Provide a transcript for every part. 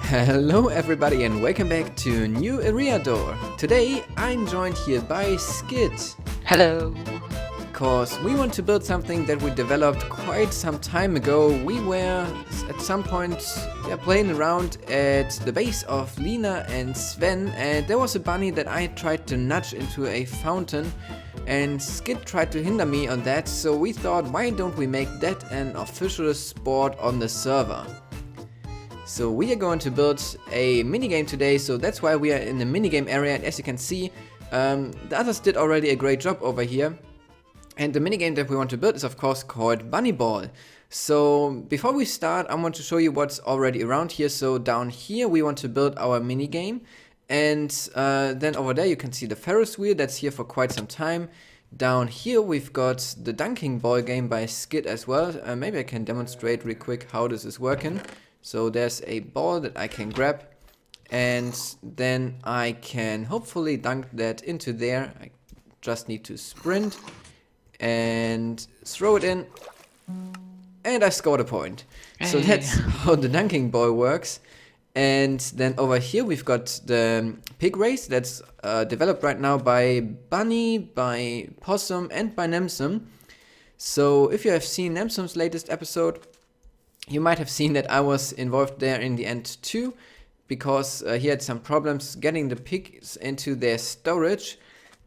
Hello everybody and welcome back to new Eriador. Today I'm joined here by Skid. Hello. Cause we want to build something that we developed quite some time ago. We were at some point playing around at the base of Lena and Sven, and there was a bunny that I tried to nudge into a fountain, and Skid tried to hinder me on that, so we thought, why don't we make that an official sport on the server? So we are going to build a minigame today, so that's why we are in the minigame area, and as you can see, the others did already a great job over here. And the minigame that we want to build is of course called Bunnyball. So before we start, I want to show you what's already around here. So down here we want to build our minigame, and then over there you can see the Ferris wheel that's here for quite some time. Down here we've got the dunking ball game by Skid as well. Maybe I can demonstrate real quick how this is working. So there's a ball that I can grab, and then I can hopefully dunk that into there. I just need to sprint and throw it in, and I scored a point. So that's how the dunking ball works. And then over here we've got the pig race that's developed right now by Bunny, by Possum, and by Nemsum. So if you have seen Nemsum's latest episode, you might have seen that I was involved there in the end too, because he had some problems getting the pigs into their storage.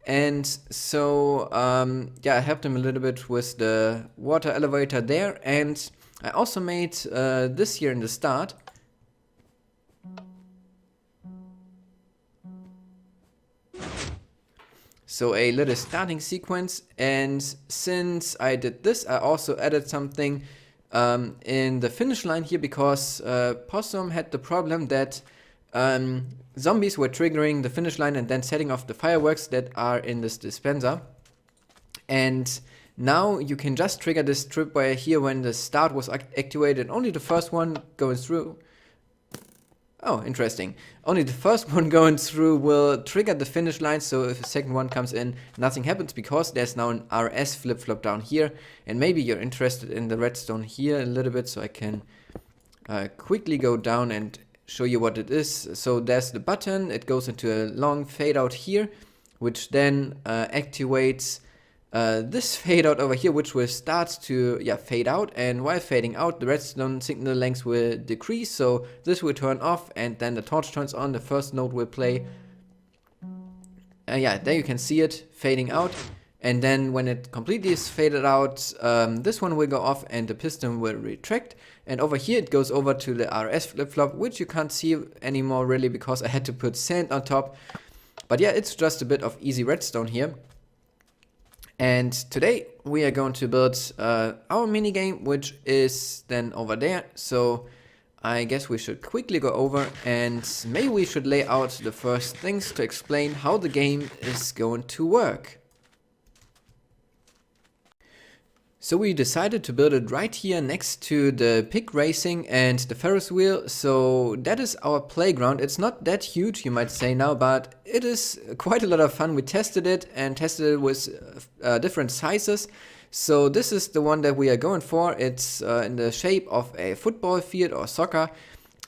And so, I helped him a little bit with the water elevator there, and I also made this here in the start. So a little starting sequence, and since I did this, I also added something in the finish line here, because Possum had the problem that zombies were triggering the finish line and then setting off the fireworks that are in this dispenser. And now you can just trigger this tripwire here when the start was activated. Only the first one going through. Oh, interesting. Only the first one going through will trigger the finish line, so if the second one comes in, nothing happens, because there's now an RS flip-flop down here. And maybe you're interested in the redstone here a little bit, so I can quickly go down and show you what it is. So there's the button, it goes into a long fade out here, which then activates this fade out over here, which will start to fade out, and while fading out the redstone signal length will decrease, so this will turn off, and then the torch turns on, the first node will play. There you can see it fading out, and then when it completely is faded out, this one will go off and the piston will retract, and over here it goes over to the RS flip-flop, which you can't see anymore really because I had to put sand on top. But yeah, it's just a bit of easy redstone here. And today we are going to build our minigame, which is then over there. So I guess we should quickly go over, and maybe we should lay out the first things to explain how the game is going to work. So we decided to build it right here next to the pig racing and the Ferris wheel. So that is our playground. It's not that huge, you might say now, but it is quite a lot of fun. We tested it with different sizes. So this is the one that we are going for. It's in the shape of a football field or soccer.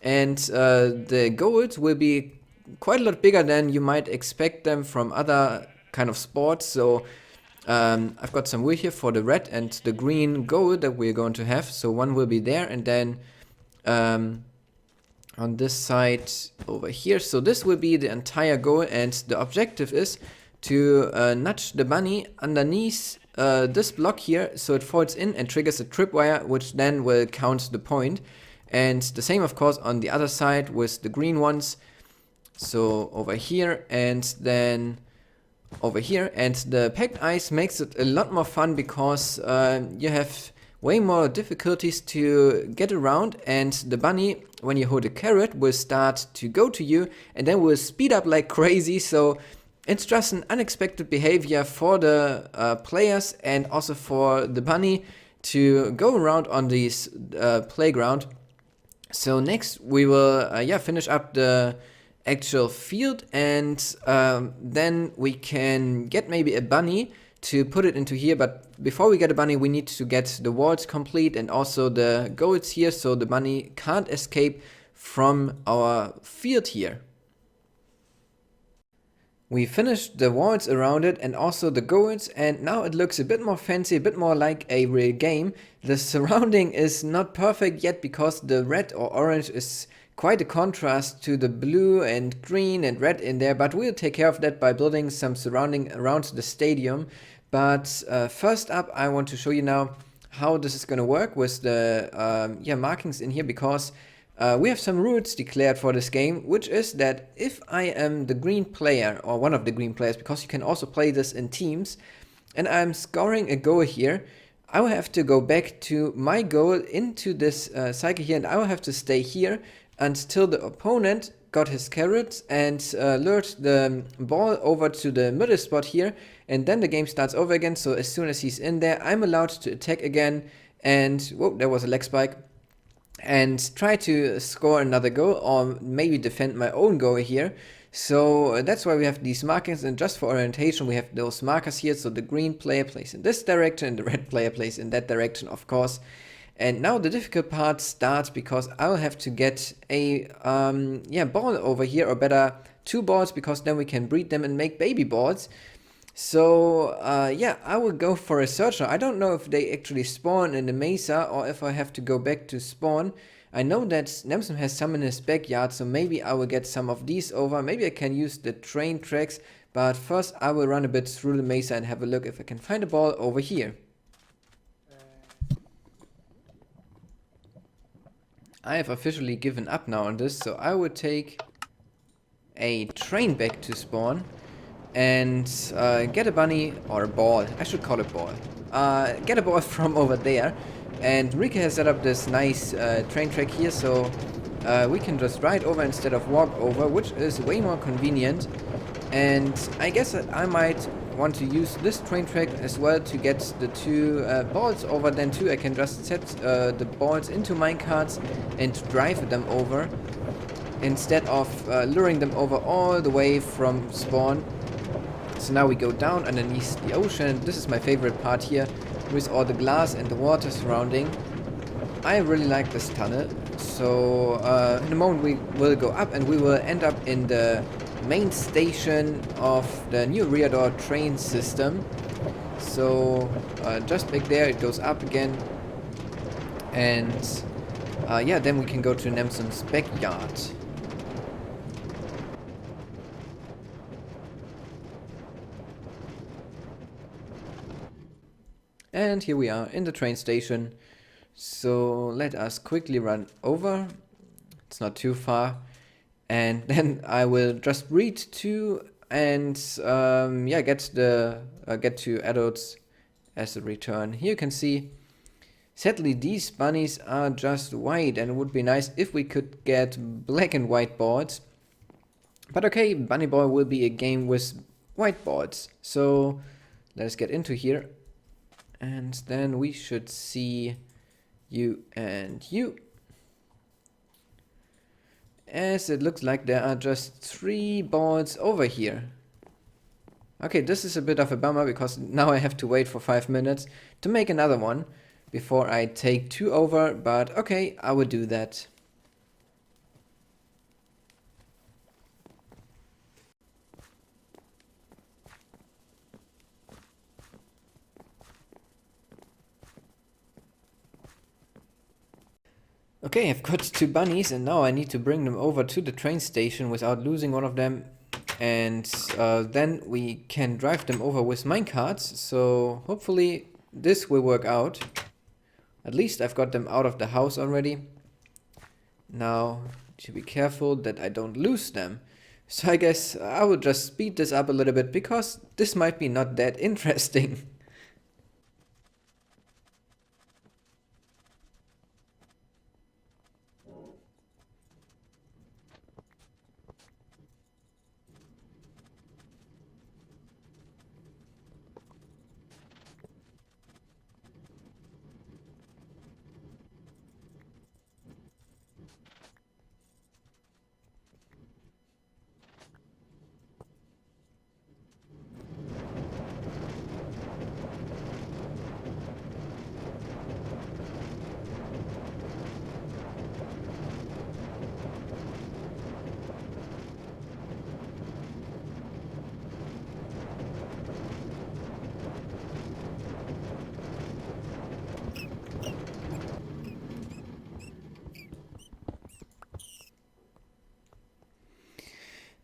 And the goals will be quite a lot bigger than you might expect them from other kind of sports. So I've got some wood here for the red and the green goal that we're going to have. So one will be there, and then on this side over here. So this will be the entire goal, and the objective is to nudge the bunny underneath this block here, so it falls in and triggers a tripwire, which then will count the point. And the same of course on the other side with the green ones. So over here and then over here, and the packed ice makes it a lot more fun because you have way more difficulties to get around, and the bunny, when you hold a carrot, will start to go to you and then will speed up like crazy. So it's just an unexpected behavior for the players and also for the bunny to go around on this playground. So next we will finish up the actual field, and then we can get maybe a bunny to put it into here. But before we get a bunny, we need to get the walls complete and also the goals here, so the bunny can't escape from our field here. We finished the walls around it and also the goals, and now it looks a bit more fancy, a bit more like a real game. The surrounding is not perfect yet because the red or orange is quite a contrast to the blue and green and red in there, but we'll take care of that by building some surrounding around the stadium. But first up, I want to show you now how this is going to work with the markings in here, because we have some rules declared for this game, which is that if I am the green player or one of the green players, because you can also play this in teams, and I'm scoring a goal here, I will have to go back to my goal into this cycle here, and I will have to stay here until the opponent got his carrots and lured the ball over to the middle spot here, and then the game starts over again. So as soon as he's in there, I'm allowed to attack again, and whoa, there was a leg spike, and try to score another goal or maybe defend my own goal here. So that's why we have these markings, and just for orientation we have those markers here. So the green player plays in this direction and the red player plays in that direction, of course. And now the difficult part starts, because I'll have to get a ball over here, or better 2 balls, because then we can breed them and make baby balls. So I will go for a searcher. I don't know if they actually spawn in the mesa or if I have to go back to spawn. I know that Nemson has some in his backyard, so maybe I will get some of these over. Maybe I can use the train tracks, but first I will run a bit through the mesa and have a look if I can find a ball over here. I have officially given up now on this, so I would take a train back to spawn and get a bunny, or a ball, I should call it ball. Get a ball from over there, and Rika has set up this nice train track here, so we can just ride over instead of walk over, which is way more convenient. And I guess that I might want to use this train track as well to get the 2 balls over. Then too, I can just set the balls into minecarts and drive them over, instead of luring them over all the way from spawn. So now we go down underneath the ocean. This is my favorite part here, with all the glass and the water surrounding. I really like this tunnel. So in a moment we will go up and we will end up in the main station of the new Eriador train system. So just back there it goes up again, and then we can go to Nemson's backyard. And here we are in the train station. So let us quickly run over. It's not too far. And then I will just read 2 and get to adults as a return. Here you can see, sadly these bunnies are just white, and it would be nice if we could get black and white boards. But okay, Bunnyball will be a game with white boards. So let's get into here. And then we should see you and you. As it looks like there are just 3 balls over here. Okay, this is a bit of a bummer, because now I have to wait for 5 minutes to make another one before I take 2 over, but okay, I will do that. Okay, I've got 2 bunnies, and now I need to bring them over to the train station without losing one of them. And then we can drive them over with minecarts, so hopefully this will work out. At least I've got them out of the house already. Now, to be careful that I don't lose them. So I guess I will just speed this up a little bit, because this might be not that interesting.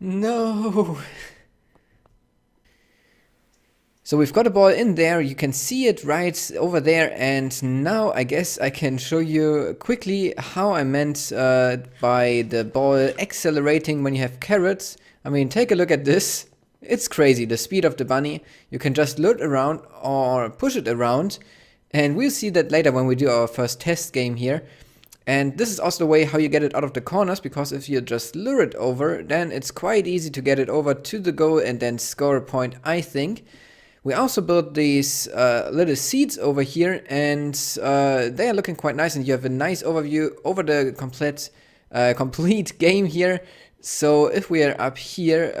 No. So we've got a ball in there, you can see it right over there, and now I guess I can show you quickly how I meant by the ball accelerating when you have carrots. I mean, take a look at this. It's crazy, the speed of the bunny. You can just lure it around or push it around, and we'll see that later when we do our first test game here. And this is also the way how you get it out of the corners, because if you just lure it over, then it's quite easy to get it over to the goal and then score a point, I think. We also built these little seeds over here, and they are looking quite nice, and you have a nice overview over the complete game here. So if we are up here,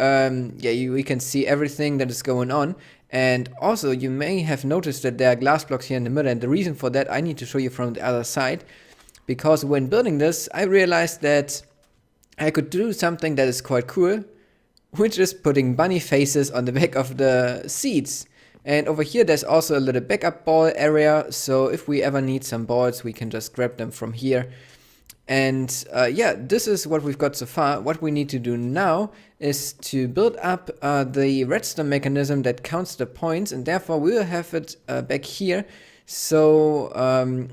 we can see everything that is going on. And also you may have noticed that there are glass blocks here in the middle, and the reason for that I need to show you from the other side. Because when building this, I realized that I could do something that is quite cool, which is putting bunny faces on the back of the seeds. And over here there's also a little backup ball area, so if we ever need some balls we can just grab them from here. And this is what we've got so far. What we need to do now is to build up the redstone mechanism that counts the points, and therefore we will have it back here. So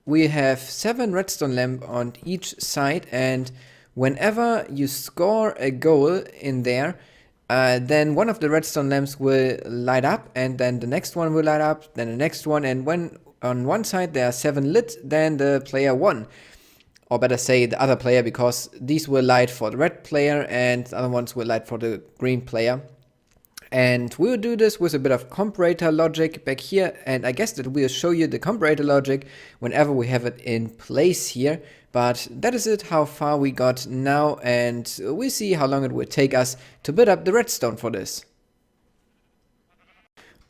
we have 7 redstone lamp on each side, and whenever you score a goal in there, then one of the redstone lamps will light up, and then the next one will light up, then the next one, and when on one side there are 7 lit, then the player won. Or better say the other player, because these will light for the red player and the other ones will light for the green player. And we'll do this with a bit of comparator logic back here, and I guess that we'll show you the comparator logic whenever we have it in place here. But that is it, how far we got now, and we'll see how long it will take us to build up the redstone for this.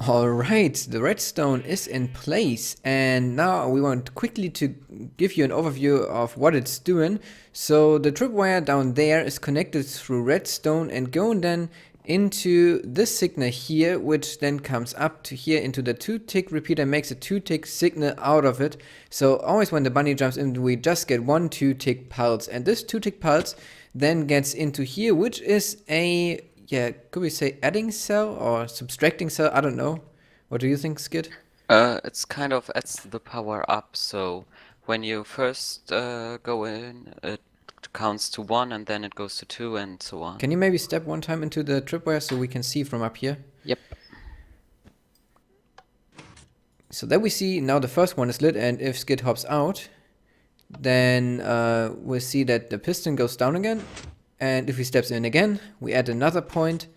Alright, the redstone is in place, and now we want quickly to give you an overview of what it's doing. So the tripwire down there is connected through redstone and going then into this signal here, which then comes up to here into the 2-tick repeater and makes a 2-tick signal out of it. So always when the bunny jumps in, we just get 1 2-tick pulse, and this 2-tick pulse then gets into here, which is a, could we say adding cell or subtracting cell? I don't know. What do you think, Skid? It's kind of adds the power up, so when you first go in, it counts to 1 and then it goes to 2 and so on. Can you maybe step one time into the tripwire so we can see from up here? Yep. So there we see now the first one is lit, and if Skid hops out, then we'll see that the piston goes down again. And if he steps in again, we add another point.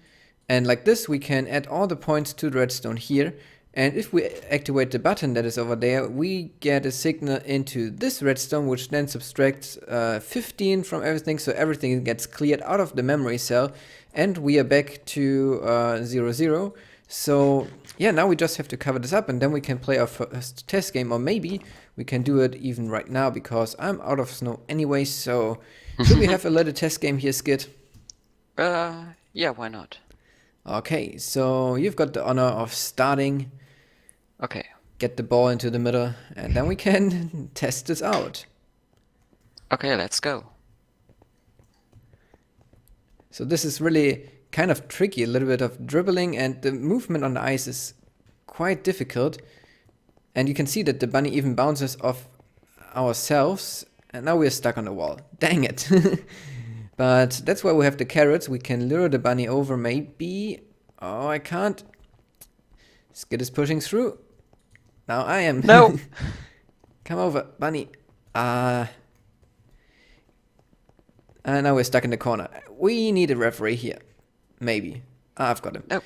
And like this, we can add all the points to the redstone here. And if we activate the button that is over there, we get a signal into this redstone, which then subtracts 15 from everything. So everything gets cleared out of the memory cell. And we are back to 0, 0. So yeah, now we just have to cover this up, and then we can play our first test game. Or maybe we can do it even right now, because I'm out of snow anyway. So should we have a little test game here, Skid? Yeah, why not? Okay, so you've got the honor of starting. Okay. Get the ball into the middle, and then we can test this out. Okay, let's go. So this is really kind of tricky, a little bit of dribbling, and the movement on the ice is quite difficult. And you can see that the bunny even bounces off ourselves, and now we're stuck on the wall. Dang it. But that's why we have the carrots. We can lure the bunny over, maybe. Oh, I can't. Skid is pushing through. Now I am. No! Come over, bunny. And now we're stuck in the corner. We need a referee here. Maybe. I've got him. No.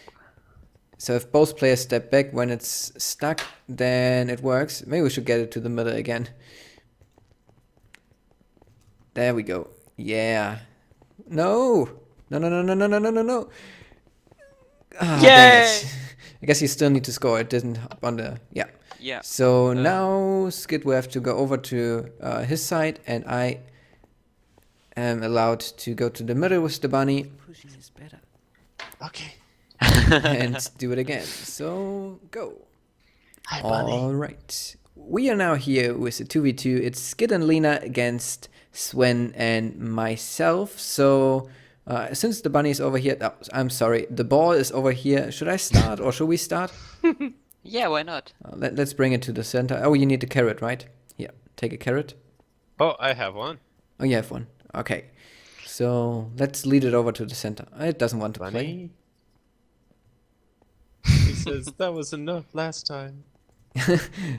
So if both players step back when it's stuck, then it works. Maybe we should get it to the middle again. There we go. Yeah. No! No, no, no, no, no, no, no, no, no. Ah, Yay! I guess you still need to score. It didn't hop on the... Yeah. Yeah. So now Skid will have to go over to his side, and I am allowed to go to the middle with the bunny. Pushing is better. Okay. And do it again. So, go. Hi, bunny. Alright. We are now here with a 2v2. It's Skid and Lena against Sven and myself. So, Since the bunny is over here, oh, I'm sorry, the ball is over here. Should I start or should we start? Yeah, why not? Let's bring it to the center. Oh, you need a carrot, right? Yeah, take a carrot. Oh, I have one. Oh, you have one. Okay. So let's lead it over to the center. It doesn't want to play. Bunny. He says that was enough last time.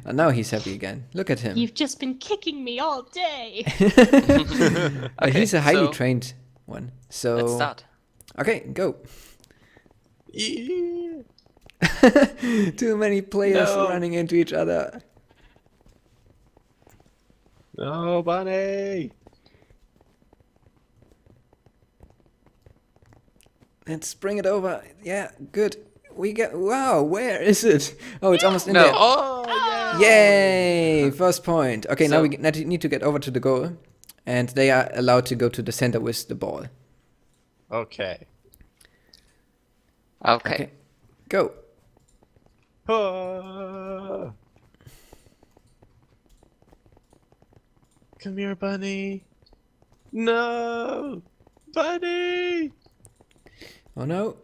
And now he's happy again. Look at him. You've just been kicking me all day. He's a highly so- trained one. So Let's start. Okay, go. Yeah. Too many players No. running into each other. No, Bunny. Let's bring it over. Yeah, good. We get. Wow, where is it? Oh, it's almost in No. there. Oh, yeah. Yay! First point. Okay, now So- we need to get over to the goal, and they are allowed to go to the center with the ball. Okay. Okay. Go. Ah. Come here, Bunny. No, Bunny. Oh no.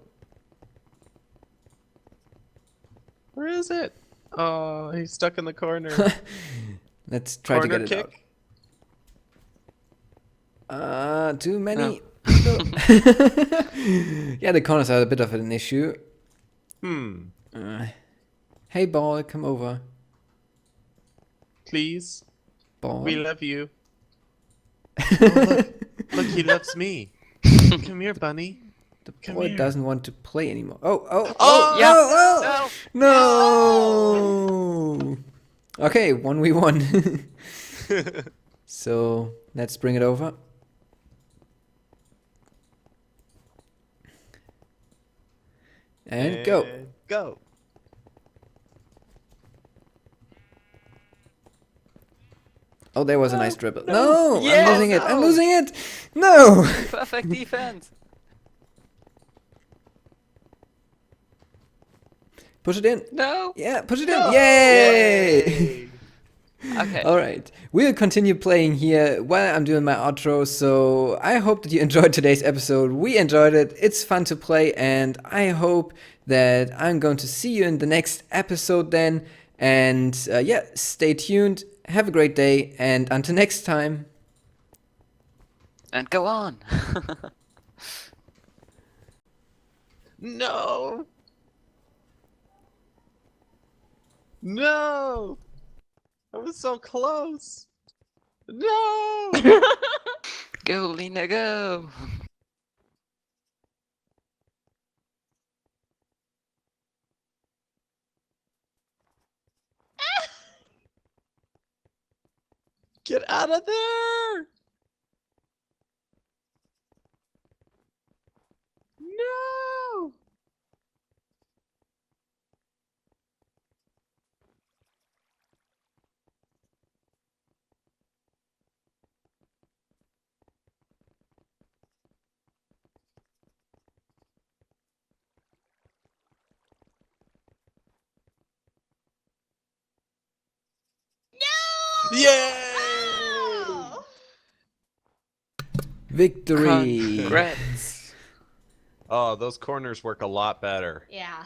Where is it? Oh, he's stuck in the corner. Let's try Corner to get it kick. out. Too many. No. people. Yeah, the corners are a bit of an issue. Hey, ball, come over. Please, Ball. we love you. Oh, look, he loves me. Come here, Bunny. The come boy here. doesn't want to play anymore. Oh, yeah. oh, no! Okay, 1v1. So, let's bring it over. And go. Go. Oh, there was a nice dribble. No, Yes, I'm losing it. I'm no. losing it. No. Perfect defense. Push it in. No. Yeah, push it in. Yay. Yay. Okay. All right. We'll continue playing here while I'm doing my outro. So I hope that you enjoyed today's episode. We enjoyed it. It's fun to play. And I hope that I'm going to see you in the next episode then. And yeah, stay tuned. Have a great day. And until next time. And go on. No. No. I was so close. No. Go, Lena, go. Get out of there. No. Yay! Oh. Victory. Congrats. Oh, those corners work a lot better. Yeah.